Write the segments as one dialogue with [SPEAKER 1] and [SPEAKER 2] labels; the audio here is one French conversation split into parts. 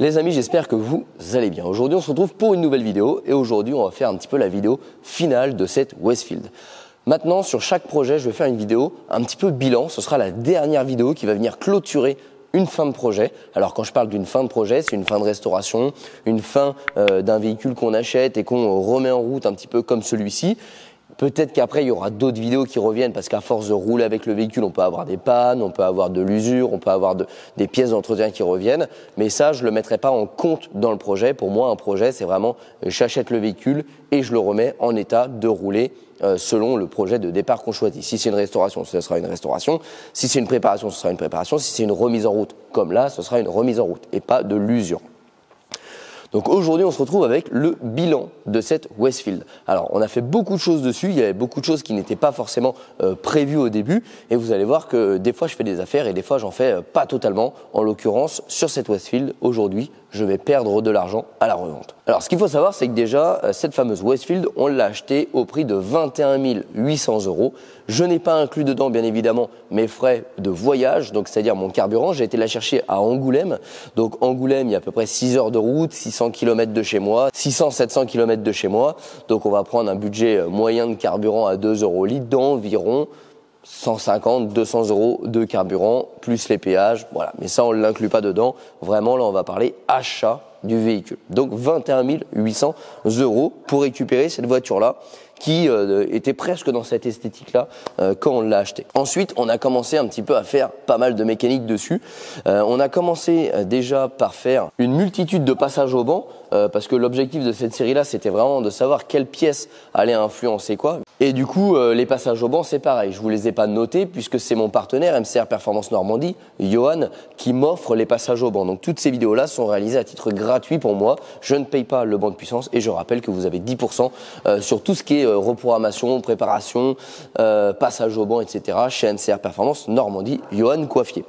[SPEAKER 1] Les amis, j'espère que vous allez bien. Aujourd'hui, on se retrouve pour une nouvelle vidéo et aujourd'hui, on va faire un petit peu la vidéo finale de cette Westfield. Maintenant, sur chaque projet, je vais faire une vidéo un petit peu bilan. Ce sera la dernière vidéo qui va venir clôturer une fin de projet. Alors quand je parle d'une fin de projet, c'est une fin de restauration, une fin d'un véhicule qu'on achète et qu'on remet en route un petit peu comme celui-ci. Peut-être qu'après, il y aura d'autres vidéos qui reviennent parce qu'à force de rouler avec le véhicule, on peut avoir des pannes, on peut avoir de l'usure, on peut avoir des pièces d'entretien qui reviennent. Mais ça, je ne le mettrai pas en compte dans le projet. Pour moi, un projet, c'est vraiment j'achète le véhicule et je le remets en état de rouler selon le projet de départ qu'on choisit. Si c'est une restauration, ce sera une restauration. Si c'est une préparation, ce sera une préparation. Si c'est une remise en route, comme là, ce sera une remise en route et pas de l'usure. Donc aujourd'hui, on se retrouve avec le bilan de cette Westfield. Alors, on a fait beaucoup de choses dessus. Il y avait beaucoup de choses qui n'étaient pas forcément prévues au début. Et vous allez voir que des fois, je fais des affaires et des fois, j'en fais pas totalement. En l'occurrence, sur cette Westfield, aujourd'hui, je vais perdre de l'argent à la revente. Alors, ce qu'il faut savoir, c'est que déjà, cette fameuse Westfield, on l'a achetée au prix de 21 800 €. Je n'ai pas inclus dedans, bien évidemment, mes frais de voyage, donc c'est-à-dire mon carburant. J'ai été la chercher à Angoulême. Donc, Angoulême, il y a à peu près 6 heures de route, 600 km de chez moi, 600-700 km de chez moi. Donc, on va prendre un budget moyen de carburant à 2 € au litre d'environ 150-200 € de carburant, plus les péages, voilà. Mais ça, on ne l'inclut pas dedans. Vraiment, là, on va parler achat du véhicule. Donc, 21 800 € pour récupérer cette voiture-là qui était presque dans cette esthétique-là quand on l'a acheté. Ensuite, on a commencé un petit peu à faire pas mal de mécanique dessus. On a commencé déjà par faire une multitude de passages au banc parce que l'objectif de cette série-là, c'était vraiment de savoir quelle pièce allait influencer quoi. Et du coup, les passages au banc, c'est pareil. Je vous les ai pas notés puisque c'est mon partenaire MCR Performance Normandie, Johan, qui m'offre les passages au banc. Donc toutes ces vidéos-là sont réalisées à titre gratuit pour moi. Je ne paye pas le banc de puissance et je rappelle que vous avez 10% sur tout ce qui est reprogrammation, préparation, passage au banc, etc. chez MCR Performance Normandie, Johan Coiffier.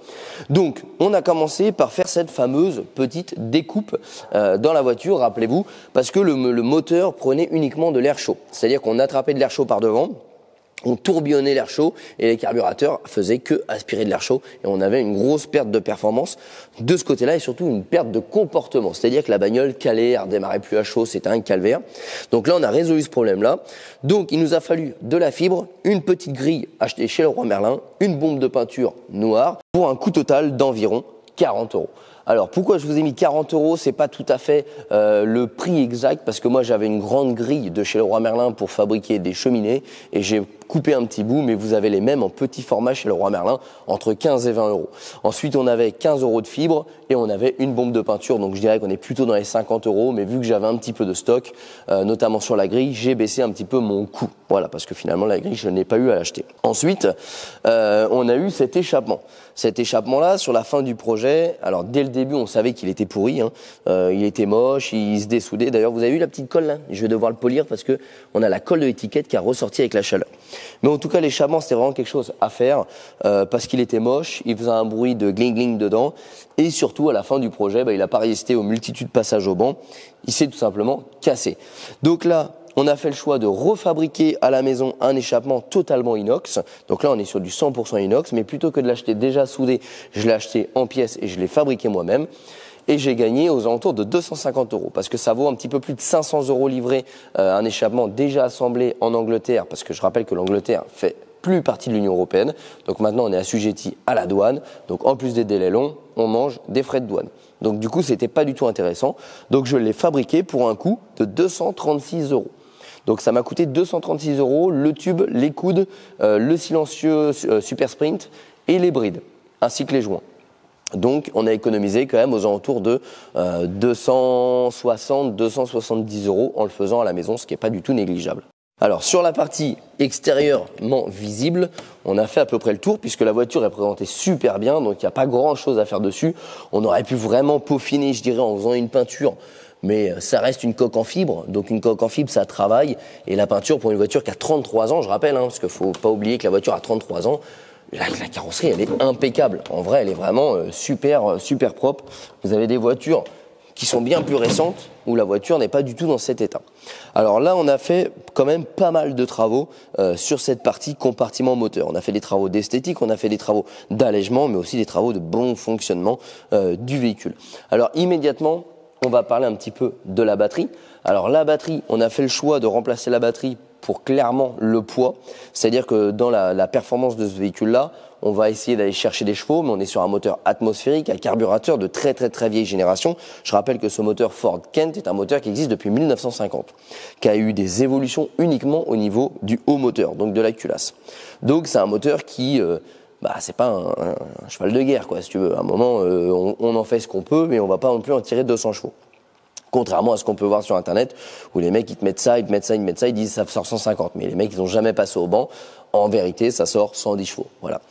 [SPEAKER 1] Donc, on a commencé par faire cette fameuse petite découpe dans la voiture, rappelez-vous, parce que le moteur prenait uniquement de l'air chaud. C'est-à-dire qu'on attrapait de l'air chaud par devant, on tourbillonnait l'air chaud et les carburateurs faisaient que aspirer de l'air chaud et on avait une grosse perte de performance de ce côté-là et surtout une perte de comportement. C'est-à-dire que la bagnole calait, elle redémarrait plus à chaud, c'était un calvaire. Donc là, on a résolu ce problème-là. Donc, il nous a fallu de la fibre, une petite grille achetée chez Leroy Merlin, une bombe de peinture noire pour un coût total d'environ 40 €. Alors pourquoi je vous ai mis 40 €, c'est pas tout à fait le prix exact parce que moi j'avais une grande grille de chez Leroy Merlin pour fabriquer des cheminées et j'ai coupé un petit bout, mais vous avez les mêmes en petit format chez Leroy Merlin, entre 15 et 20 €. Ensuite, on avait 15 € de fibre et on avait une bombe de peinture, donc je dirais qu'on est plutôt dans les 50 €, mais vu que j'avais un petit peu de stock, notamment sur la grille, j'ai baissé un petit peu mon coût. Voilà, parce que finalement, la grille, je n'ai pas eu à l'acheter. Ensuite, on a eu cet échappement. Cet échappement-là, sur la fin du projet, alors dès le début, on savait qu'il était pourri, hein. Il était moche, il se dessoudait. D'ailleurs, vous avez vu la petite colle là? Je vais devoir le polir parce que on a la colle de l'étiquette qui a ressorti avec la chaleur. Mais en tout cas, l'échappement, c'était vraiment quelque chose à faire parce qu'il était moche, il faisait un bruit de gling-gling dedans et surtout, à la fin du projet, il n'a pas résisté aux multitudes de passages au banc. Il s'est tout simplement cassé. Donc là, on a fait le choix de refabriquer à la maison un échappement totalement inox. Donc là, on est sur du 100% inox, mais plutôt que de l'acheter déjà soudé, je l'ai acheté en pièces et je l'ai fabriqué moi-même. Et j'ai gagné aux alentours de 250 € parce que ça vaut un petit peu plus de 500 € livré, un échappement déjà assemblé en Angleterre, parce que je rappelle que l'Angleterre fait plus partie de l'Union européenne. Donc maintenant, on est assujetti à la douane. Donc en plus des délais longs, on mange des frais de douane. Donc du coup, c'était pas du tout intéressant. Donc je l'ai fabriqué pour un coût de 236 €. Donc ça m'a coûté 236 €, le tube, les coudes, le silencieux Super Sprint et les brides, ainsi que les joints. Donc on a économisé quand même aux alentours de 260-270 € en le faisant à la maison, ce qui n'est pas du tout négligeable. Alors sur la partie extérieurement visible, on a fait à peu près le tour puisque la voiture est présentée super bien, donc il n'y a pas grand chose à faire dessus. On aurait pu vraiment peaufiner, je dirais, en faisant une peinture. Mais ça reste une coque en fibre, donc une coque en fibre, ça travaille. Et la peinture pour une voiture qui a 33 ans, je rappelle, parce qu'il ne faut pas oublier que la voiture a 33 ans, la carrosserie, elle est impeccable. En vrai, elle est vraiment super propre. Vous avez des voitures qui sont bien plus récentes, où la voiture n'est pas du tout dans cet état. Alors là, on a fait quand même pas mal de travaux sur cette partie compartiment moteur. On a fait des travaux d'esthétique, on a fait des travaux d'allègement, mais aussi des travaux de bon fonctionnement du véhicule. Alors immédiatement, on va parler un petit peu de la batterie. Alors la batterie, on a fait le choix de remplacer la batterie pour clairement le poids. C'est-à-dire que dans la performance de ce véhicule-là, on va essayer d'aller chercher des chevaux, mais on est sur un moteur atmosphérique, un carburateur de très vieille génération. Je rappelle que ce moteur Ford Kent est un moteur qui existe depuis 1950, qui a eu des évolutions uniquement au niveau du haut moteur, donc de la culasse. Donc c'est un moteur qui... c'est pas un cheval de guerre, quoi, si tu veux. À un moment, on en fait ce qu'on peut, mais on va pas non plus en tirer 200 chevaux. Contrairement à ce qu'on peut voir sur Internet, où les mecs, ils te mettent ça, ils disent ça sort 150. Mais les mecs, ils n'ont jamais passé au banc. En vérité, ça sort 110 chevaux. Voilà.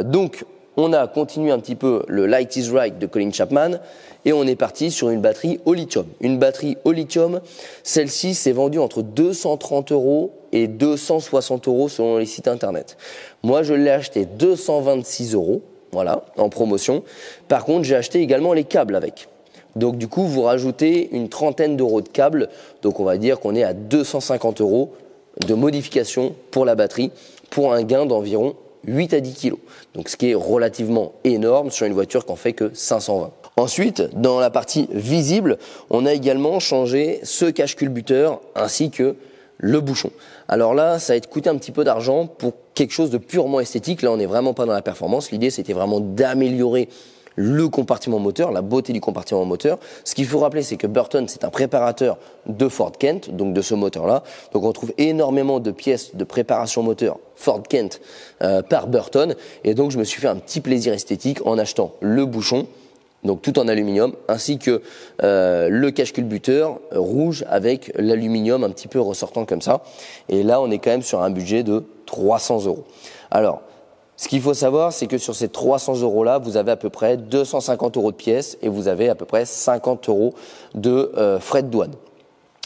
[SPEAKER 1] Donc, on a continué un petit peu le Light is Right de Colin Chapman et on est parti sur une batterie au lithium. Une batterie au lithium, celle-ci s'est vendue entre 230 € et 260 € selon les sites Internet. Moi, je l'ai acheté 226 €, voilà, en promotion. Par contre, j'ai acheté également les câbles avec. Donc du coup, vous rajoutez une trentaine d'euros de câbles. Donc on va dire qu'on est à 250 € de modification pour la batterie pour un gain d'environ 8 à 10 kg. Donc ce qui est relativement énorme sur une voiture qui en fait que 520. Ensuite, dans la partie visible, on a également changé ce cache-culbuteur ainsi que le bouchon. Alors là, ça va être coûté un petit peu d'argent pour quelque chose de purement esthétique. Là, on n'est vraiment pas dans la performance. L'idée, c'était vraiment d'améliorer le compartiment moteur, la beauté du compartiment moteur. Ce qu'il faut rappeler, c'est que Burton, c'est un préparateur de Ford Kent, donc de ce moteur-là. Donc on trouve énormément de pièces de préparation moteur Ford Kent par Burton. Et donc je me suis fait un petit plaisir esthétique en achetant le bouchon, donc tout en aluminium, ainsi que le cache-culbuteur rouge avec l'aluminium un petit peu ressortant comme ça. Et là, on est quand même sur un budget de 300 €. Alors, ce qu'il faut savoir, c'est que sur ces 300 € là, vous avez à peu près 250 € de pièces et vous avez à peu près 50 € de frais de douane.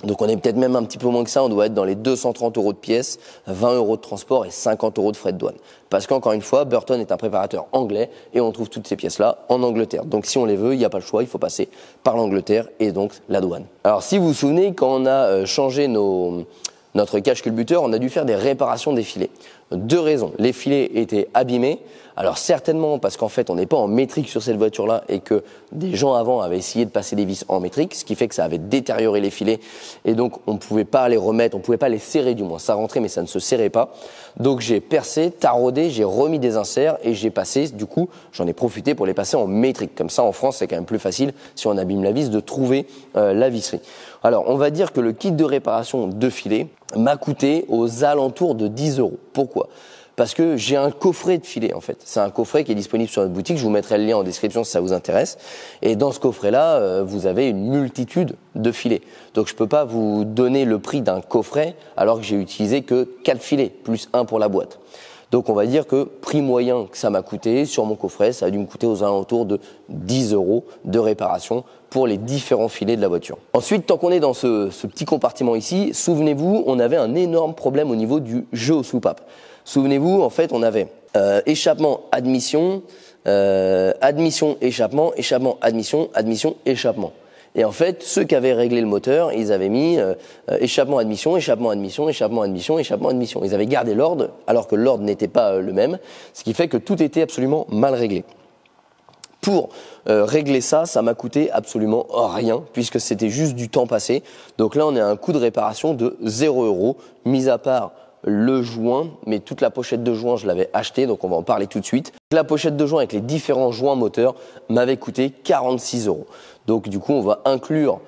[SPEAKER 1] Donc on est peut-être même un petit peu moins que ça, on doit être dans les 230 € de pièces, 20 € de transport et 50 € de frais de douane. Parce qu'encore une fois, Burton est un préparateur anglais et on trouve toutes ces pièces-là en Angleterre. Donc si on les veut, il n'y a pas le choix, il faut passer par l'Angleterre et donc la douane. Alors si vous vous souvenez, quand on a changé notre cache-culbuteur, on a dû faire des réparations des filets. Deux raisons. Les filets étaient abîmés. Alors certainement parce qu'en fait on n'est pas en métrique sur cette voiture-là et que des gens avant avaient essayé de passer des vis en métrique, ce qui fait que ça avait détérioré les filets et donc on ne pouvait pas les remettre, on ne pouvait pas les serrer du moins. Ça rentrait mais ça ne se serrait pas. Donc j'ai percé, taraudé, j'ai remis des inserts et j'ai passé, du coup j'en ai profité pour les passer en métrique. Comme ça en France c'est quand même plus facile si on abîme la vis de trouver la visserie. Alors on va dire que le kit de réparation de filets m'a coûté aux alentours de 10 €. Pourquoi ? Parce que j'ai un coffret de filets en fait. C'est un coffret qui est disponible sur notre boutique. Je vous mettrai le lien en description si ça vous intéresse. Et dans ce coffret-là, vous avez une multitude de filets. Donc je peux pas vous donner le prix d'un coffret alors que j'ai utilisé que 4 filets, plus 1 pour la boîte. Donc on va dire que prix moyen que ça m'a coûté sur mon coffret, ça a dû me coûter aux alentours de 10 € de réparation pour les différents filets de la voiture. Ensuite, tant qu'on est dans ce petit compartiment ici, souvenez-vous, on avait un énorme problème au niveau du jeu aux soupapes. Souvenez-vous, en fait, on avait échappement, admission, admission, échappement, échappement, admission, admission, échappement. Et en fait, ceux qui avaient réglé le moteur, ils avaient mis échappement, admission, échappement, admission, échappement, admission, échappement, admission. Ils avaient gardé l'ordre, alors que l'ordre n'était pas le même, ce qui fait que tout était absolument mal réglé. Pour régler ça, ça m'a coûté absolument rien, puisque c'était juste du temps passé. Donc là, on est à un coût de réparation de 0 €, mis à part le joint, mais toute la pochette de joint, je l'avais acheté, donc on va en parler tout de suite. La pochette de joint avec les différents joints moteurs m'avait coûté 46 €. Donc du coup, on va inclure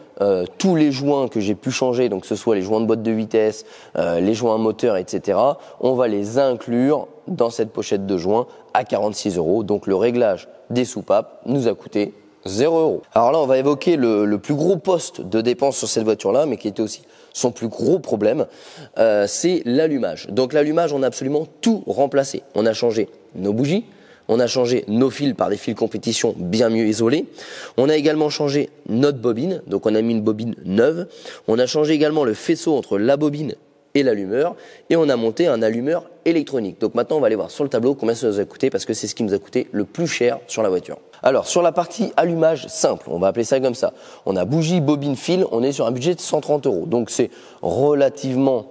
[SPEAKER 1] tous les joints que j'ai pu changer, donc que ce soit les joints de boîte de vitesse, les joints moteur, etc. On va les inclure dans cette pochette de joints à 46 €. Donc le réglage des soupapes nous a coûté 0 €. Alors là, on va évoquer le plus gros poste de dépense sur cette voiture-là, mais qui était aussi son plus gros problème, c'est l'allumage. Donc l'allumage, on a absolument tout remplacé. On a changé nos bougies, on a changé nos fils par des fils compétition bien mieux isolés. On a également changé notre bobine, donc on a mis une bobine neuve. On a changé également le faisceau entre la bobine et l'allumeur, et on a monté un allumeur électronique. Donc maintenant on va aller voir sur le tableau combien ça nous a coûté, parce que c'est ce qui nous a coûté le plus cher sur la voiture. Alors sur la partie allumage simple, on va appeler ça comme ça, on a bougie, bobine, fil, on est sur un budget de 130 €. Donc c'est relativement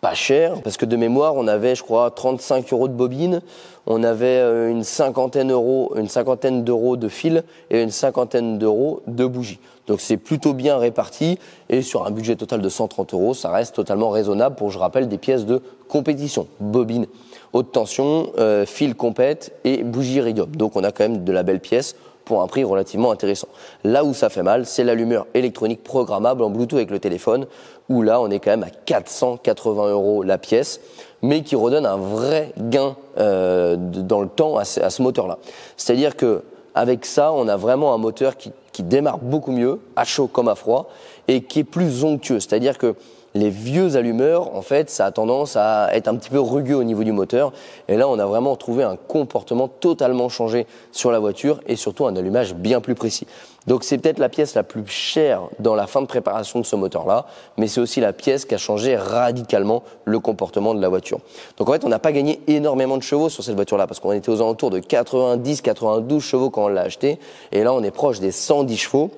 [SPEAKER 1] pas cher, parce que de mémoire on avait je crois 35 € de bobine, on avait une cinquantaine d'euros de fil et une cinquantaine d'euros de bougie. Donc c'est plutôt bien réparti, et sur un budget total de 130 €, ça reste totalement raisonnable pour, je rappelle, des pièces de compétition. Bobine haute tension, fil compète et bougie iridium. Donc on a quand même de la belle pièce pour un prix relativement intéressant. Là où ça fait mal, c'est l'allumeur électronique programmable en Bluetooth avec le téléphone, où là on est quand même à 480 € la pièce, mais qui redonne un vrai gain dans le temps à ce moteur-là. C'est-à-dire que avec ça, on a vraiment un moteur qui démarre beaucoup mieux, à chaud comme à froid, et qui est plus onctueux. C'est-à-dire que les vieux allumeurs, en fait, ça a tendance à être un petit peu rugueux au niveau du moteur. Et là, on a vraiment trouvé un comportement totalement changé sur la voiture, et surtout un allumage bien plus précis. Donc c'est peut-être la pièce la plus chère dans la fin de préparation de ce moteur-là, mais c'est aussi la pièce qui a changé radicalement le comportement de la voiture. Donc en fait, on n'a pas gagné énormément de chevaux sur cette voiture-là, parce qu'on était aux alentours de 90-92 chevaux quand on l'a acheté, et là on est proche des 110 chevaux.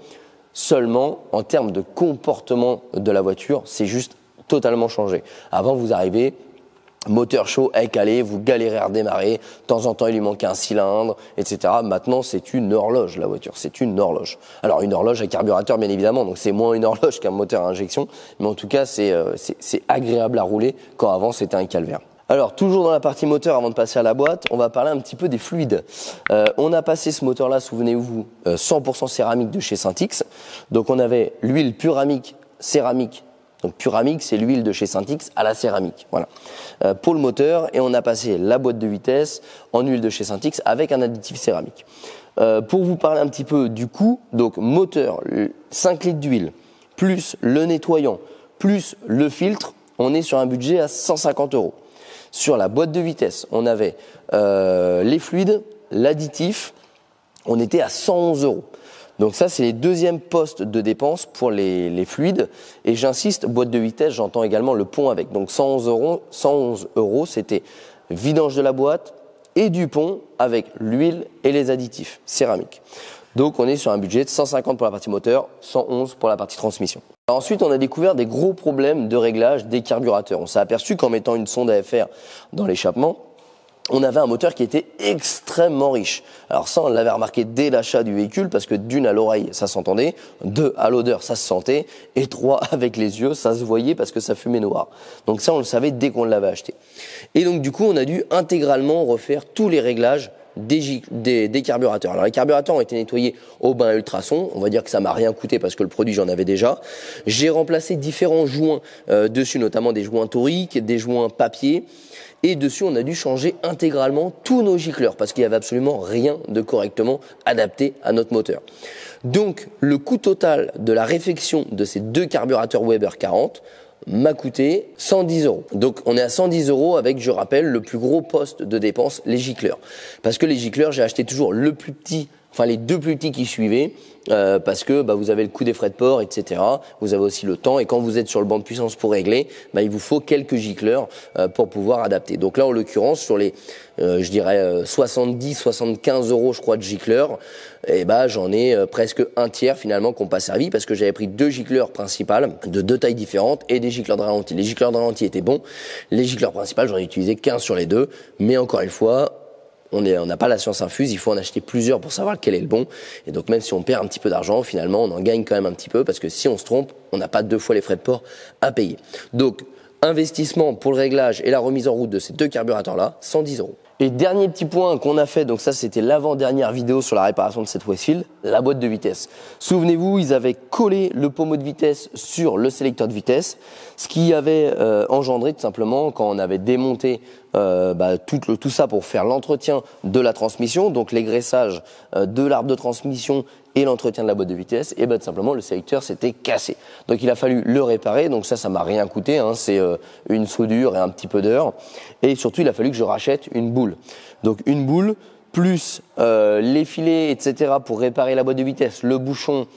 [SPEAKER 1] Seulement, en termes de comportement de la voiture, c'est juste totalement changé. Avant, vous arrivez, moteur chaud, calé, vous galérez à redémarrer, de temps en temps il lui manque un cylindre, etc. Maintenant, c'est une horloge, la voiture, c'est une horloge. Alors, une horloge à carburateur, bien évidemment, donc c'est moins une horloge qu'un moteur à injection, mais en tout cas, c'est agréable à rouler, quand avant, c'était un calvaire. Alors, toujours dans la partie moteur, avant de passer à la boîte, on va parler un petit peu des fluides. On a passé ce moteur-là, souvenez-vous, 100% céramique de chez Syntix. Donc, on avait l'huile Puramic céramique. Donc, Puramic, c'est l'huile de chez Syntix à la céramique. Voilà. Pour le moteur, et on a passé la boîte de vitesse en huile de chez Syntix avec un additif céramique. Pour vous parler un petit peu du coût, donc moteur, 5 litres d'huile, plus le nettoyant, plus le filtre, on est sur un budget à 150 €. Sur la boîte de vitesse, on avait les fluides, l'additif, on était à 111 €. Donc ça, c'est les deuxièmes postes de dépenses pour les fluides. Et j'insiste, boîte de vitesse, j'entends également le pont avec. Donc 111 €, c'était vidange de la boîte et du pont avec l'huile et les additifs céramiques. Donc on est sur un budget de 150 pour la partie moteur, 111 pour la partie transmission. Alors ensuite, on a découvert des gros problèmes de réglage des carburateurs. On s'est aperçu qu'en mettant une sonde AFR dans l'échappement, on avait un moteur qui était extrêmement riche. Alors ça, on l'avait remarqué dès l'achat du véhicule, parce que d'une, à l'oreille, ça s'entendait, deux, à l'odeur, ça se sentait, et trois, avec les yeux, ça se voyait parce que ça fumait noir. Donc ça, on le savait dès qu'on l'avait acheté. Et donc du coup, on a dû intégralement refaire tous les réglages des carburateurs. Alors les carburateurs ont été nettoyés au bain ultrason, on va dire que ça m'a rien coûté parce que le produit j'en avais déjà. J'ai remplacé différents joints dessus, notamment des joints toriques, des joints papier, et dessus on a dû changer intégralement tous nos gicleurs parce qu'il n'y avait absolument rien de correctement adapté à notre moteur. Donc le coût total de la réfection de ces deux carburateurs Weber 40 m'a coûté 110 €. Donc on est à 110 € avec, je rappelle, le plus gros poste de dépense, les gicleurs. Parce que les gicleurs, j'ai acheté toujours le plus petit, enfin les deux plus petits qui suivaient, parce que vous avez le coût des frais de port, etc. Vous avez aussi le temps, et quand vous êtes sur le banc de puissance pour régler, il vous faut quelques gicleurs pour pouvoir adapter. Donc là, en l'occurrence, sur les, je dirais 70-75 € je crois de gicleurs, et j'en ai presque un tiers finalement qui n'ont pas servi, parce que j'avais pris deux gicleurs principales de deux tailles différentes et des gicleurs de ralenti. Les gicleurs de ralenti étaient bons, les gicleurs principales, j'en ai utilisé 15 sur les deux, mais encore une fois, on n'a pas la science infuse, il faut en acheter plusieurs pour savoir quel est le bon. Et donc même si on perd un petit peu d'argent, finalement on en gagne quand même un petit peu, parce que si on se trompe, on n'a pas deux fois les frais de port à payer. Donc investissement pour le réglage et la remise en route de ces deux carburateurs-là, 110 €. Et dernier petit point qu'on a fait, donc ça c'était l'avant-dernière vidéo sur la réparation de cette Westfield, la boîte de vitesse. Souvenez-vous, ils avaient collé le pommeau de vitesse sur le sélecteur de vitesse, ce qui avait engendré tout simplement, quand on avait démonté tout ça pour faire l'entretien de la transmission, donc l'égraissage de l'arbre de transmission et l'entretien de la boîte de vitesse, et tout simplement le sélecteur s'était cassé. Donc il a fallu le réparer, donc ça m'a rien coûté, c'est une soudure et un petit peu d'heures, et surtout il a fallu que je rachète une boule. Donc une boule plus les filets, etc. pour réparer la boîte de vitesse, le bouchon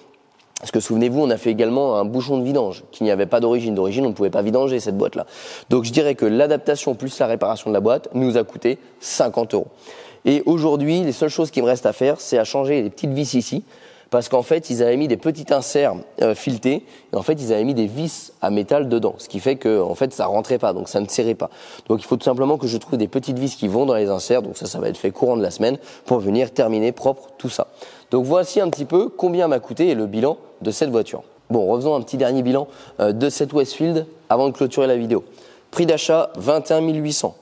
[SPEAKER 1] Parce que souvenez-vous, on a fait également un bouchon de vidange qui n'y avait pas d'origine. D'origine, on ne pouvait pas vidanger cette boîte-là. Donc je dirais que l'adaptation plus la réparation de la boîte nous a coûté 50 €. Et aujourd'hui, les seules choses qui me restent à faire, c'est à changer les petites vis ici. Parce qu'en fait, ils avaient mis des petits inserts filetés et en fait, ils avaient mis des vis à métal dedans, ce qui fait que en fait, ça rentrait pas, donc ça ne serrait pas. Donc, il faut tout simplement que je trouve des petites vis qui vont dans les inserts, donc ça va être fait courant de la semaine pour venir terminer propre tout ça. Donc, voici un petit peu combien m'a coûté et le bilan de cette voiture. Bon, refaisons un petit dernier bilan de cette Westfield avant de clôturer la vidéo. Prix d'achat 21 800.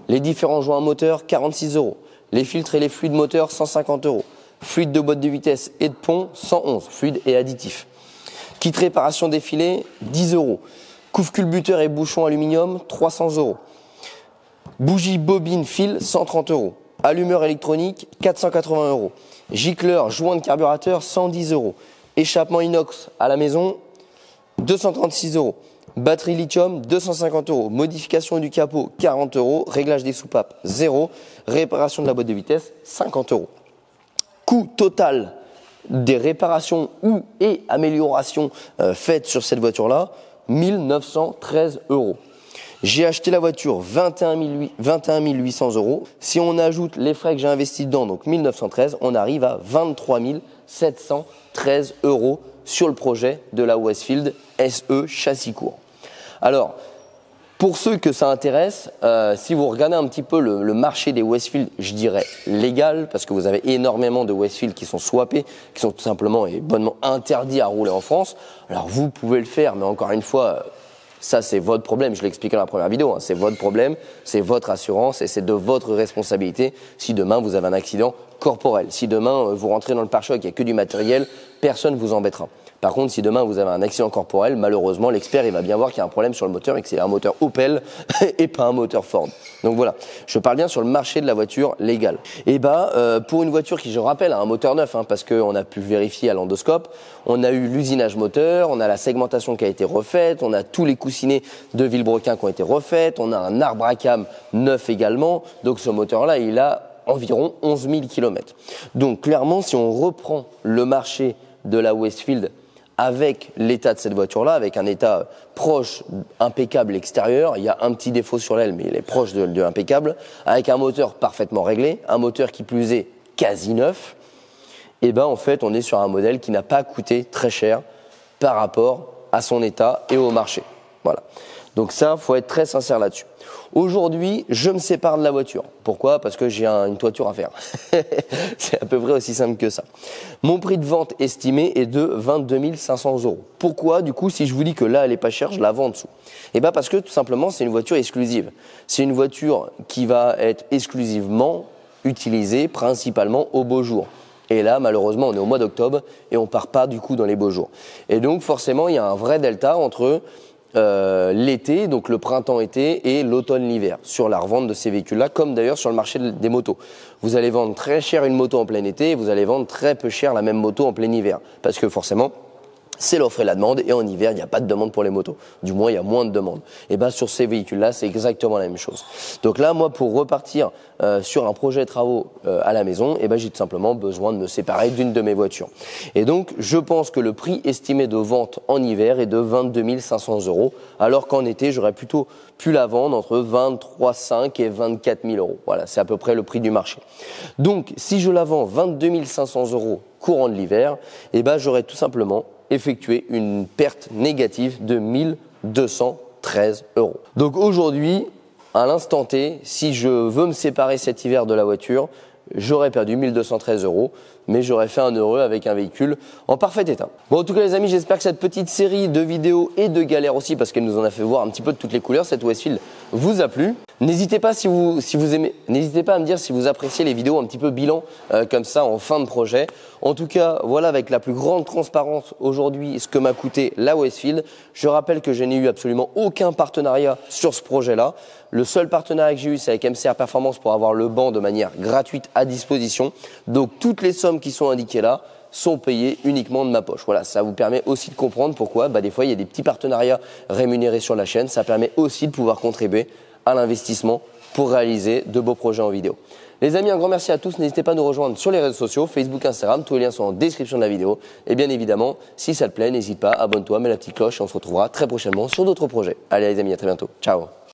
[SPEAKER 1] Les différents joints moteurs 46 €. Les filtres et les fluides moteurs 150 €. Fluide de boîte de vitesse et de pont, 111, fluide et additif. Kit réparation des filets, 10 €. Couve culbuteur et bouchon aluminium, 300 €. Bougie, bobine, fil, 130 €. Allumeur électronique, 480 €. Gicleur, joint de carburateur, 110 €. Échappement inox à la maison, 236 €. Batterie lithium, 250 €. Modification du capot, 40 €. Réglage des soupapes, 0. Réparation de la boîte de vitesse, 50 €. Coût total des réparations et améliorations faites sur cette voiture-là, 1 913 €. J'ai acheté la voiture 21 800 €. Si on ajoute les frais que j'ai investis dedans, donc 1 913, on arrive à 23 713 € sur le projet de la Westfield SE châssis court. Alors, pour ceux que ça intéresse, si vous regardez un petit peu le marché des Westfield, je dirais légal, parce que vous avez énormément de Westfield qui sont swappés, qui sont tout simplement et bonnement interdits à rouler en France. Alors vous pouvez le faire, mais encore une fois, ça c'est votre problème. Je l'ai expliqué dans la première vidéo, hein, c'est votre problème, c'est votre assurance et c'est de votre responsabilité si demain vous avez un accident corporel. Si demain vous rentrez dans le pare-choc, il n'y a que du matériel, personne ne vous embêtera. Par contre, si demain vous avez un accident corporel, malheureusement, l'expert il va bien voir qu'il y a un problème sur le moteur et que c'est un moteur Opel et pas un moteur Ford. Donc voilà, je parle bien sur le marché de la voiture légale. Et pour une voiture qui, je rappelle, a un moteur neuf, hein, parce qu'on a pu vérifier à l'endoscope, on a eu l'usinage moteur, on a la segmentation qui a été refaite, on a tous les coussinets de Villebrequin qui ont été refaits, on a un arbre à cam neuf également. Donc ce moteur-là, il a environ 11 000 km. Donc clairement, si on reprend le marché de la Westfield avec l'état de cette voiture-là, avec un état proche, impeccable extérieur, il y a un petit défaut sur l'aile, mais il est proche de l'impeccable, avec un moteur parfaitement réglé, un moteur qui plus est quasi neuf, et en fait on est sur un modèle qui n'a pas coûté très cher par rapport à son état et au marché. Voilà. Donc ça, faut être très sincère là-dessus. Aujourd'hui, je me sépare de la voiture. Pourquoi ? Parce que j'ai une toiture à faire. C'est à peu près aussi simple que ça. Mon prix de vente estimé est de 22 500 €. Pourquoi ? Du coup, si je vous dis que là, elle est pas chère, je la vends en dessous. Parce que tout simplement, c'est une voiture exclusive. C'est une voiture qui va être exclusivement utilisée principalement au beau jour. Et là, malheureusement, on est au mois d'octobre et on part pas du coup dans les beaux jours. Et donc, forcément, il y a un vrai delta entre l'été, donc le printemps-été et l'automne-l'hiver sur la revente de ces véhicules-là, comme d'ailleurs sur le marché des motos. Vous allez vendre très cher une moto en plein été et vous allez vendre très peu cher la même moto en plein hiver. Parce que forcément, c'est l'offre et la demande et en hiver, il n'y a pas de demande pour les motos. Du moins, il y a moins de demandes. Et sur ces véhicules-là, c'est exactement la même chose. Donc là, moi, pour repartir sur un projet de travaux à la maison, j'ai tout simplement besoin de me séparer d'une de mes voitures. Et donc, je pense que le prix estimé de vente en hiver est de 22 500 €, alors qu'en été, j'aurais plutôt pu la vendre entre 23 500 et 24 000 €. Voilà, c'est à peu près le prix du marché. Donc, si je la vends 22 500 € courant de l'hiver, j'aurais tout simplement effectué une perte négative de 1 213 €. Donc aujourd'hui, à l'instant T, si je veux me séparer cet hiver de la voiture, j'aurais perdu 1 213 €, mais j'aurais fait un heureux avec un véhicule en parfait état. Bon, en tout cas les amis, j'espère que cette petite série de vidéos et de galères aussi, parce qu'elle nous en a fait voir un petit peu de toutes les couleurs, cette Westfield vous a plu. N'hésitez pas si vous aimez, n'hésitez pas à me dire si vous appréciez les vidéos un petit peu bilan comme ça en fin de projet. En tout cas, voilà avec la plus grande transparence aujourd'hui ce que m'a coûté la Westfield. Je rappelle que je n'ai eu absolument aucun partenariat sur ce projet-là. Le seul partenariat que j'ai eu, c'est avec MCR Performance pour avoir le banc de manière gratuite à disposition. Donc toutes les sommes qui sont indiquées là sont payées uniquement de ma poche. Voilà, ça vous permet aussi de comprendre pourquoi des fois il y a des petits partenariats rémunérés sur la chaîne. Ça permet aussi de pouvoir contribuer à l'investissement pour réaliser de beaux projets en vidéo. Les amis, un grand merci à tous. N'hésitez pas à nous rejoindre sur les réseaux sociaux, Facebook, Instagram. Tous les liens sont en description de la vidéo. Et bien évidemment, si ça te plaît, n'hésite pas, abonne-toi, mets la petite cloche et on se retrouvera très prochainement sur d'autres projets. Allez les amis, à très bientôt. Ciao.